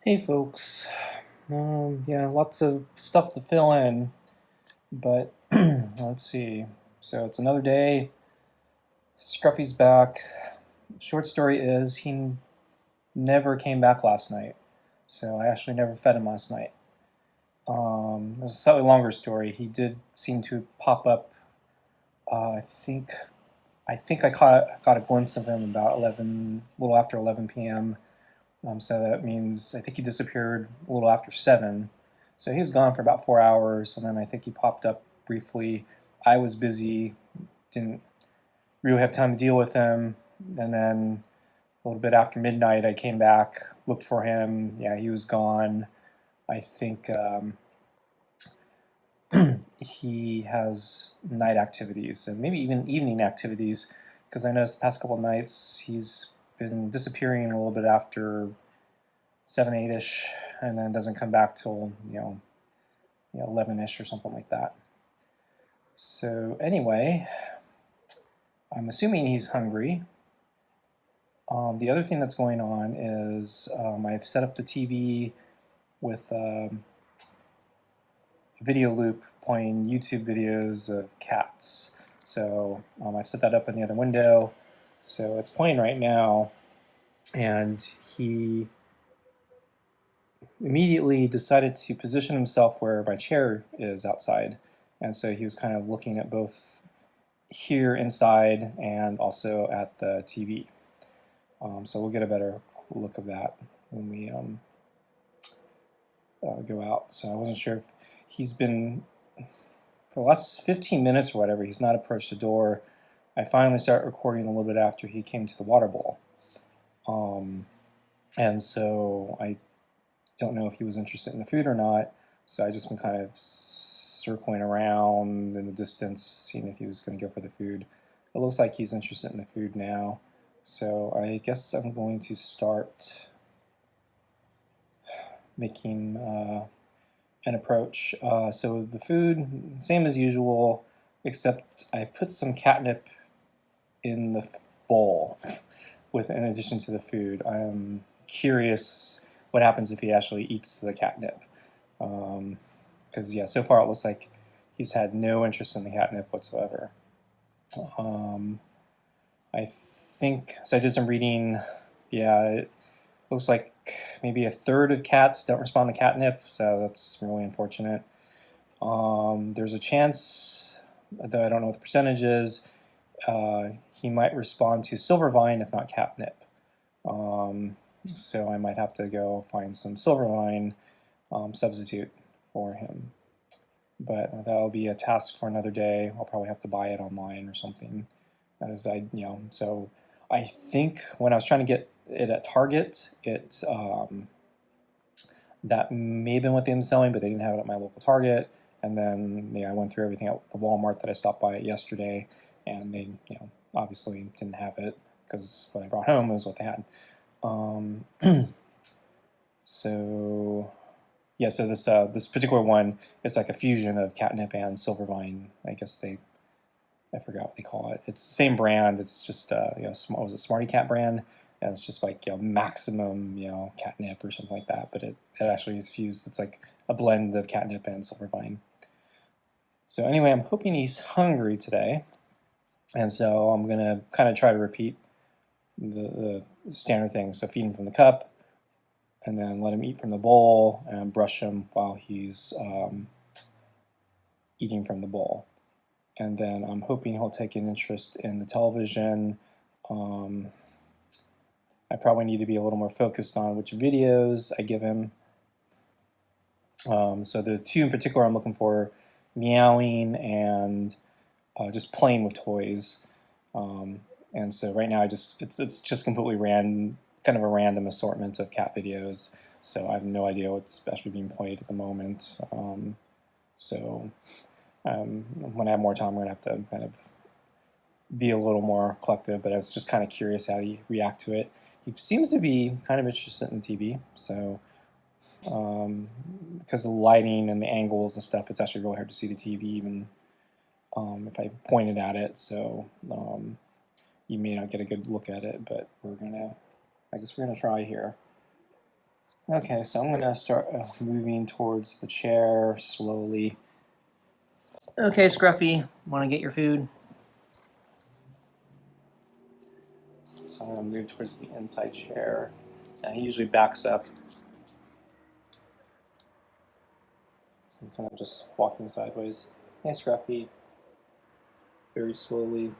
Hey folks, yeah, lots of stuff to fill in, but let's see. So it's another day. Scruffy's back. Short story is he never came back last night, so I actually never fed him last night. It's a slightly longer story. He did seem to pop up. I think I got a glimpse of him about 11, a little after 11 p.m. So that means I think he disappeared a little after 7. So he was gone for about 4 hours, and then I think he popped up briefly. I was busy, didn't really have time to deal with him. And then a little bit after midnight, I came back, looked for him. Yeah, he was gone. I think he has night activities and maybe even evening activities because I noticed the past couple of nights he's been disappearing a little bit after 7, 8-ish, and then doesn't come back till 11-ish or something like that. So anyway, I'm assuming he's hungry. The other thing that's going on is I've set up the TV with a video loop playing YouTube videos of cats. So I've set that up in the other window. So it's playing right now, and he immediately decided to position himself where my chair is outside. And so he was kind of looking at both here inside and also at the TV. So we'll get a better look of that when we go out. So I wasn't sure if he's been, for the last 15 minutes or whatever, he's not approached the door. I finally started recording a little bit after he came to the water bowl. And so I don't know if he was interested in the food or not. So I just been kind of circling around in the distance, seeing if he was going to go for the food. It looks like he's interested in the food now. So I guess I'm going to start making an approach. So the food, same as usual, except I put some catnip in the bowl in addition to the food. I'm curious what happens if he actually eats the catnip. Because yeah, so far it looks like he's had no interest in the catnip whatsoever. I think, so I did some reading. Yeah, it looks like maybe a third of cats don't respond to catnip, so that's really unfortunate. There's a chance, though I don't know what the percentage is, he might respond to silvervine if not catnip. So I might have to go find some silvervine substitute for him. But that'll be a task for another day. I'll probably have to buy it online or something. So I think when I was trying to get it at Target, that may have been what they were selling, but they didn't have it at my local Target. And then I went through everything at the Walmart that I stopped by yesterday, and they obviously didn't have it because what I brought home was what they had. So yeah, so this particular one, it's like a fusion of catnip and silvervine. I guess I forgot what they call it. It's the same brand. It's just what was it, Smarty Cat brand, and it's just like maximum catnip or something like that. But it actually is fused. It's like a blend of catnip and silvervine. So anyway, I'm hoping he's hungry today, and so I'm gonna kind of try to repeat the standard thing. So feed him from the cup, and then let him eat from the bowl, and brush him while he's eating from the bowl. And then I'm hoping he'll take an interest in the television. I probably need to be a little more focused on which videos I give him. So the two in particular I'm looking for, meowing and just playing with toys. And so right now it's just completely kind of a random assortment of cat videos. So I have no idea what's actually being played at the moment. When I have more time, I'm going to have to kind of be a little more collective, but I was just kind of curious how he react to it. He seems to be kind of interested in TV, so because of the lighting and the angles and stuff, it's actually really hard to see the TV even if I pointed at it, so you may not get a good look at it, but I guess we're gonna try here. Okay, so I'm gonna start moving towards the chair slowly. Okay, Scruffy, want to get your food? So I'm gonna move towards the inside chair. And he usually backs up. So I'm kind of just walking sideways. Hey, Scruffy. Very slowly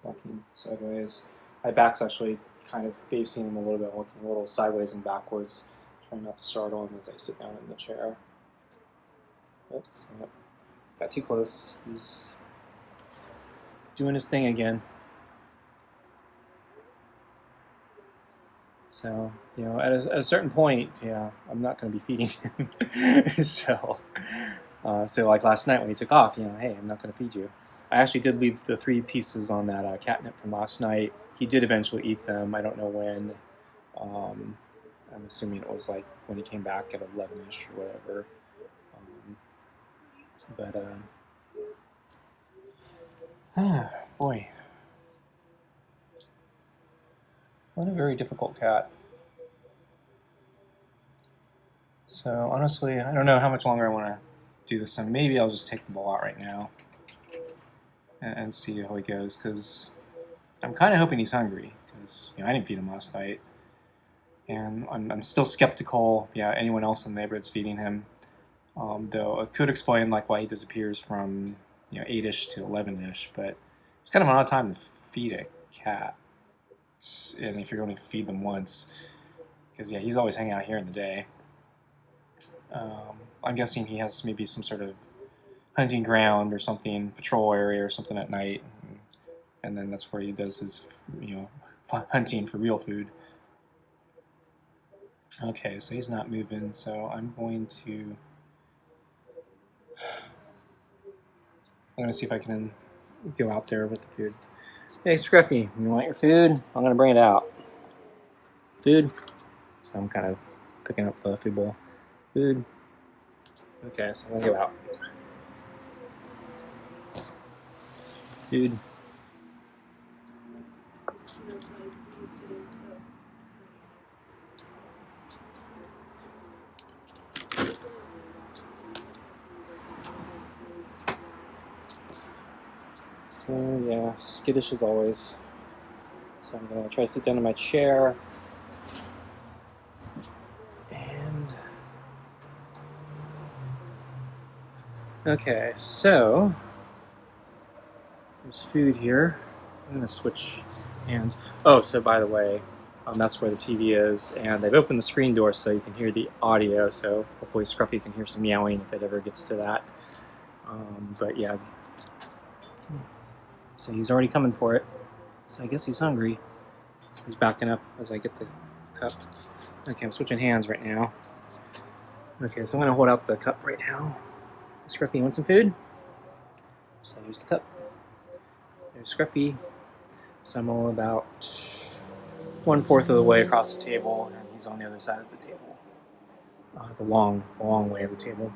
walking sideways. My back's actually kind of facing him a little bit, walking a little sideways and backwards, trying not to startle him as I sit down in the chair. Oops, yep. Got too close. He's doing his thing again. So, you know, at a certain point, yeah, I'm not going to be feeding him. So like last night when he took off, you know, hey, I'm not going to feed you. I actually did leave the 3 pieces on that catnip from last night. He did eventually eat them. I don't know when. I'm assuming it was like when he came back at 11ish or whatever. Boy, what a very difficult cat. So honestly, I don't know how much longer I want to do this, and maybe I'll just take the ball out right now and see how he goes, because I'm kind of hoping he's hungry, because I didn't feed him last night, and I'm still skeptical. Yeah, anyone else in the neighborhood's feeding him, though it could explain like why he disappears from 8ish to 11ish, but it's kind of an odd time to feed a cat, and if you're going to feed them once, because yeah, he's always hanging out here in the day. I'm guessing he has maybe some sort of hunting ground or something, patrol area or something at night, and then that's where he does his, hunting for real food. Okay, so he's not moving, so I'm going to see if I can go out there with the food. Hey, Scruffy, you want your food? I'm going to bring it out. Food? So I'm kind of picking up the food bowl. Food. Okay, so I'm going to go out. Food. So yeah, skittish as always. So I'm going to try to sit down in my chair. And okay, so there's food here. I'm going to switch hands. Oh, so by the way, that's where the TV is, and they've opened the screen door so you can hear the audio, so hopefully Scruffy can hear some meowing if it ever gets to that. But yeah, so he's already coming for it, so I guess he's hungry. So he's backing up as I get the cup. Okay, I'm switching hands right now. Okay, so I'm going to hold out the cup right now. Scruffy, you want some food? So here's the cup. There's Scruffy. So I'm all about 1/4 of the way across the table, and he's on the other side of the table. The long way of the table.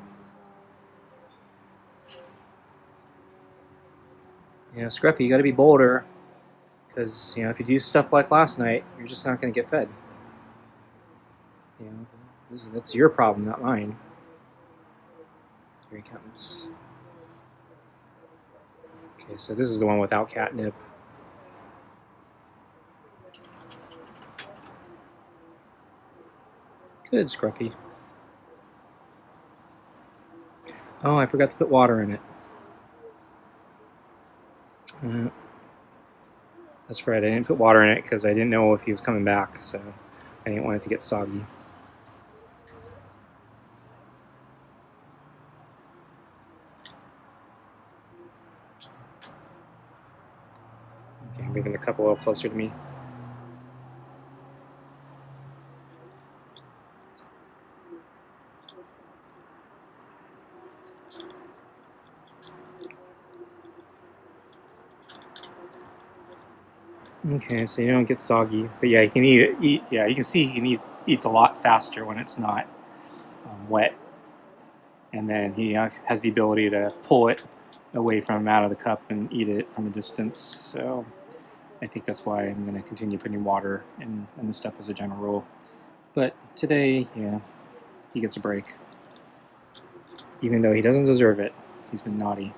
Scruffy, you got to be bolder, because if you do stuff like last night, you're just not going to get fed. That's your problem, not mine. Here he comes. Okay, so this is the one without catnip. Good, Scruffy. Oh, I forgot to put water in it. That's right, I didn't put water in it because I didn't know if he was coming back, so I didn't want it to get soggy. Okay, I'm moving the cup a little closer to me. Okay, so you don't get soggy, but yeah, you can eat. Yeah, you can see he eats a lot faster when it's not wet, and then he has the ability to pull it away from out of the cup and eat it from a distance. So I think that's why I'm going to continue putting water in the stuff as a general rule. But today, yeah, he gets a break. Even though he doesn't deserve it. He's been naughty.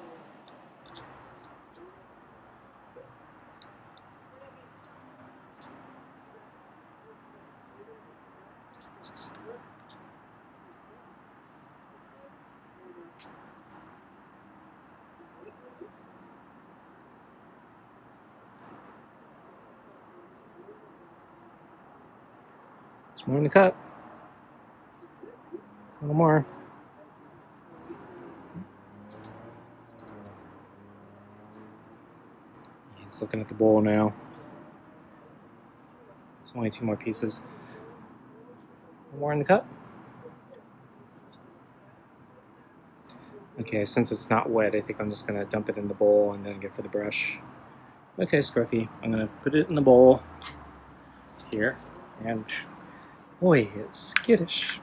There's more in the cup. A little more. He's looking at the bowl now. There's only 2 more pieces. More in the cup. Okay, since it's not wet, I think I'm just going to dump it in the bowl and then get for the brush. Okay, Scruffy, I'm going to put it in the bowl here. And boy, it's skittish.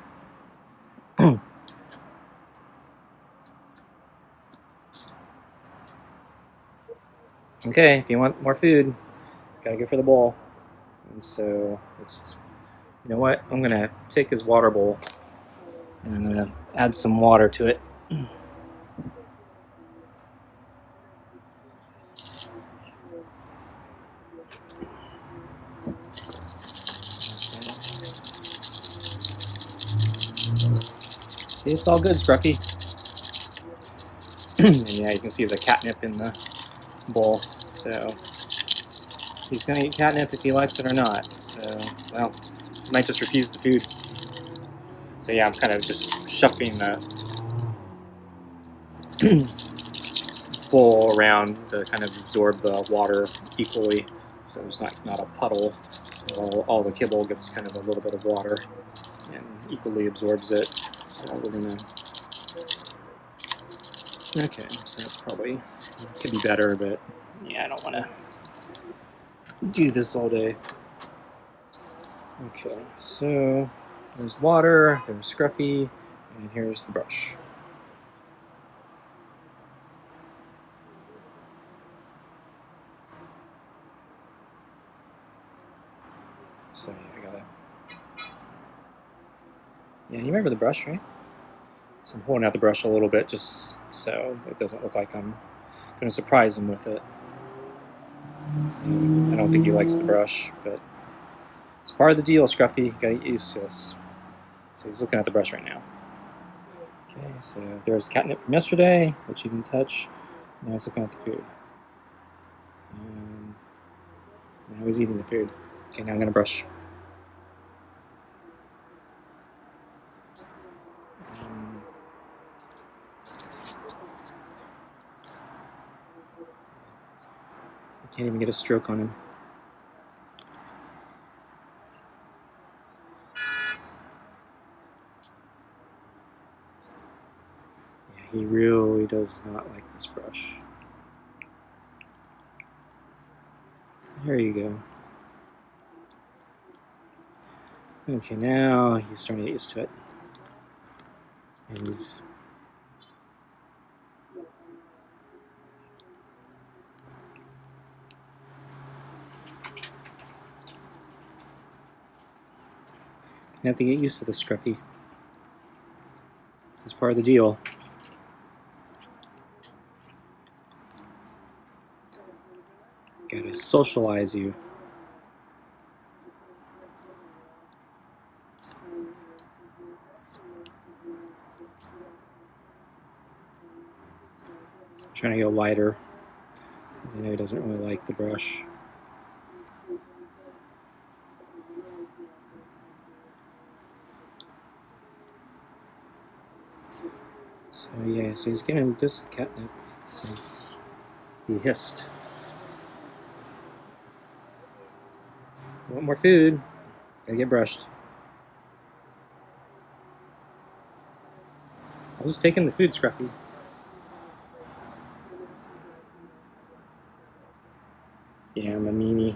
Okay, if you want more food, gotta go for the bowl. And so it's, you know what? I'm gonna take his water bowl and I'm gonna add some water to it. See, it's all good, Scruffy. And yeah, you can see the catnip in the bowl. So he's gonna eat catnip if he likes it or not. So, well, he might just refuse the food. So yeah, I'm kind of just shuffling the bowl around to kind of absorb the water equally, so there's not a puddle. So all the kibble gets kind of a little bit of water and equally absorbs it. So we're gonna. Okay, so that's probably could be better, but yeah, I don't want to do this all day. Okay, so there's water, there's Scruffy, and here's the brush. So yeah, I gotta. Yeah, you remember the brush, right? So I'm holding out the brush a little bit just so it doesn't look like I'm going to surprise him with it. I don't think he likes the brush, but it's part of the deal, Scruffy. You gotta get used to this. So he's looking at the brush right now. Okay, so there's catnip from yesterday, which he didn't touch. Now he's looking at the food. And now he's eating the food. Okay, now I'm gonna brush. I can't even get a stroke on him. Yeah, he really does not like this brush. There you go. Okay, now he's starting to get used to it. And he's gonna have to get used to this, Scruffy. This is part of the deal. Gotta socialize you. I'm trying to go lighter because I know he doesn't really like the brush. So yeah, so he's getting this catnip. So he hissed. Want more food? Gotta get brushed. I was just taking the food, Scruffy. Yeah, I'm a meanie.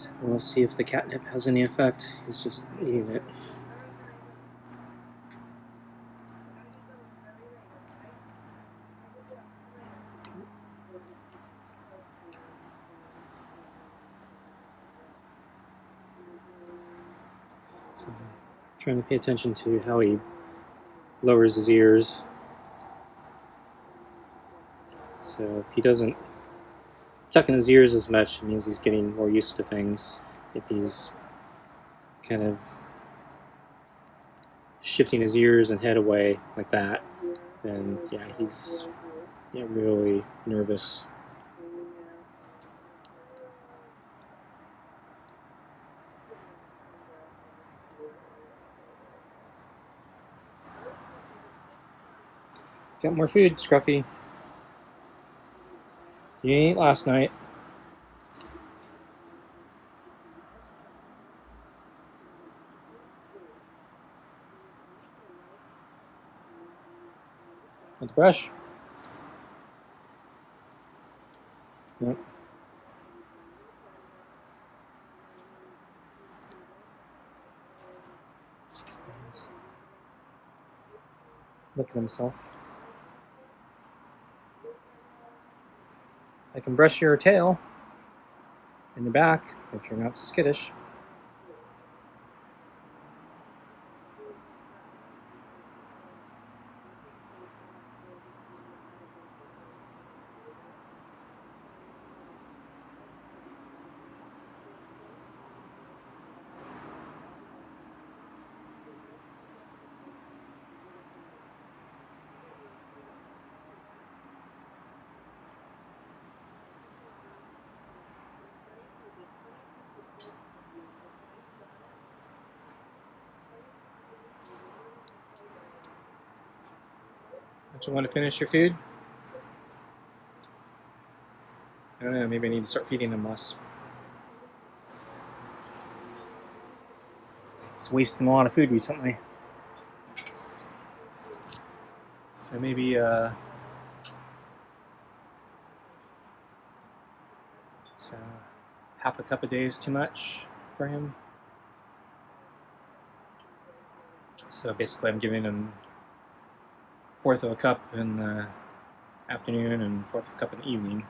So we'll see if the catnip has any effect. He's just eating it. So I'm trying to pay attention to how he lowers his ears. So if he doesn't tuck in his ears as much, it means he's getting more used to things. If he's kind of shifting his ears and head away like that, then yeah, he's really nervous. Got more food, Scruffy. You ate last night. Want the brush? Nope. Look at himself. I can brush your tail and your back if you're not so skittish. Don't you want to finish your food? I don't know, maybe I need to start feeding them less. He's wasting a lot of food recently. So maybe so half a cup a day is too much for him. So basically I'm giving him a fourth of a cup in the afternoon and a fourth of a cup in the evening.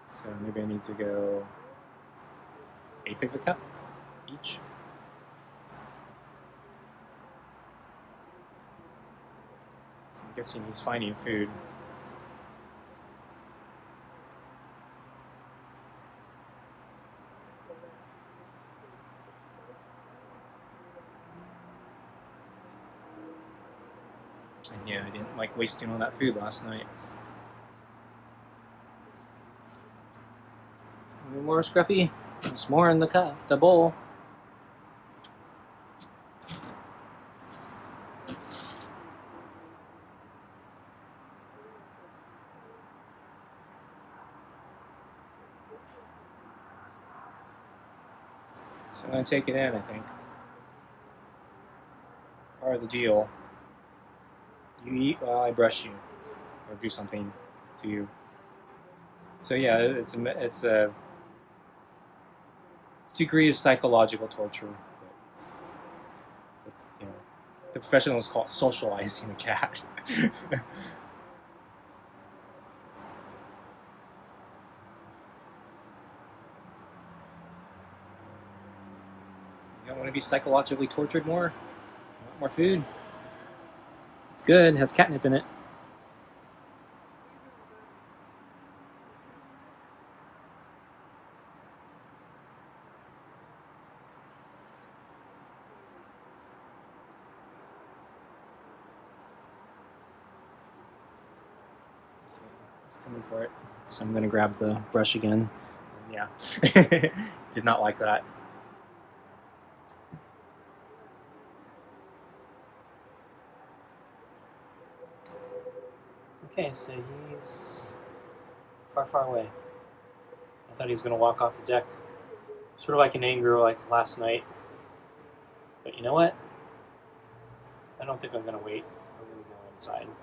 So maybe I need to go 1/8 of a cup each. So I'm guessing he's finding food. And yeah, I didn't like wasting all that food last night. Any more, Scruffy? There's more in the bowl. So I'm gonna take it in, I think. Part of the deal. You eat while I brush you, or do something to you. So yeah, it's a degree of psychological torture. But, you know, the professionals call it socializing a cat. You don't want to be psychologically tortured more? You want more food? It's good, it has catnip in it. It's coming for it. So I'm going to grab the brush again. Yeah, did not like that. Okay, so he's far, far away. I thought he was going to walk off the deck, sort of like in anger like last night. But you know what? I don't think I'm going to wait. I'm going to go inside.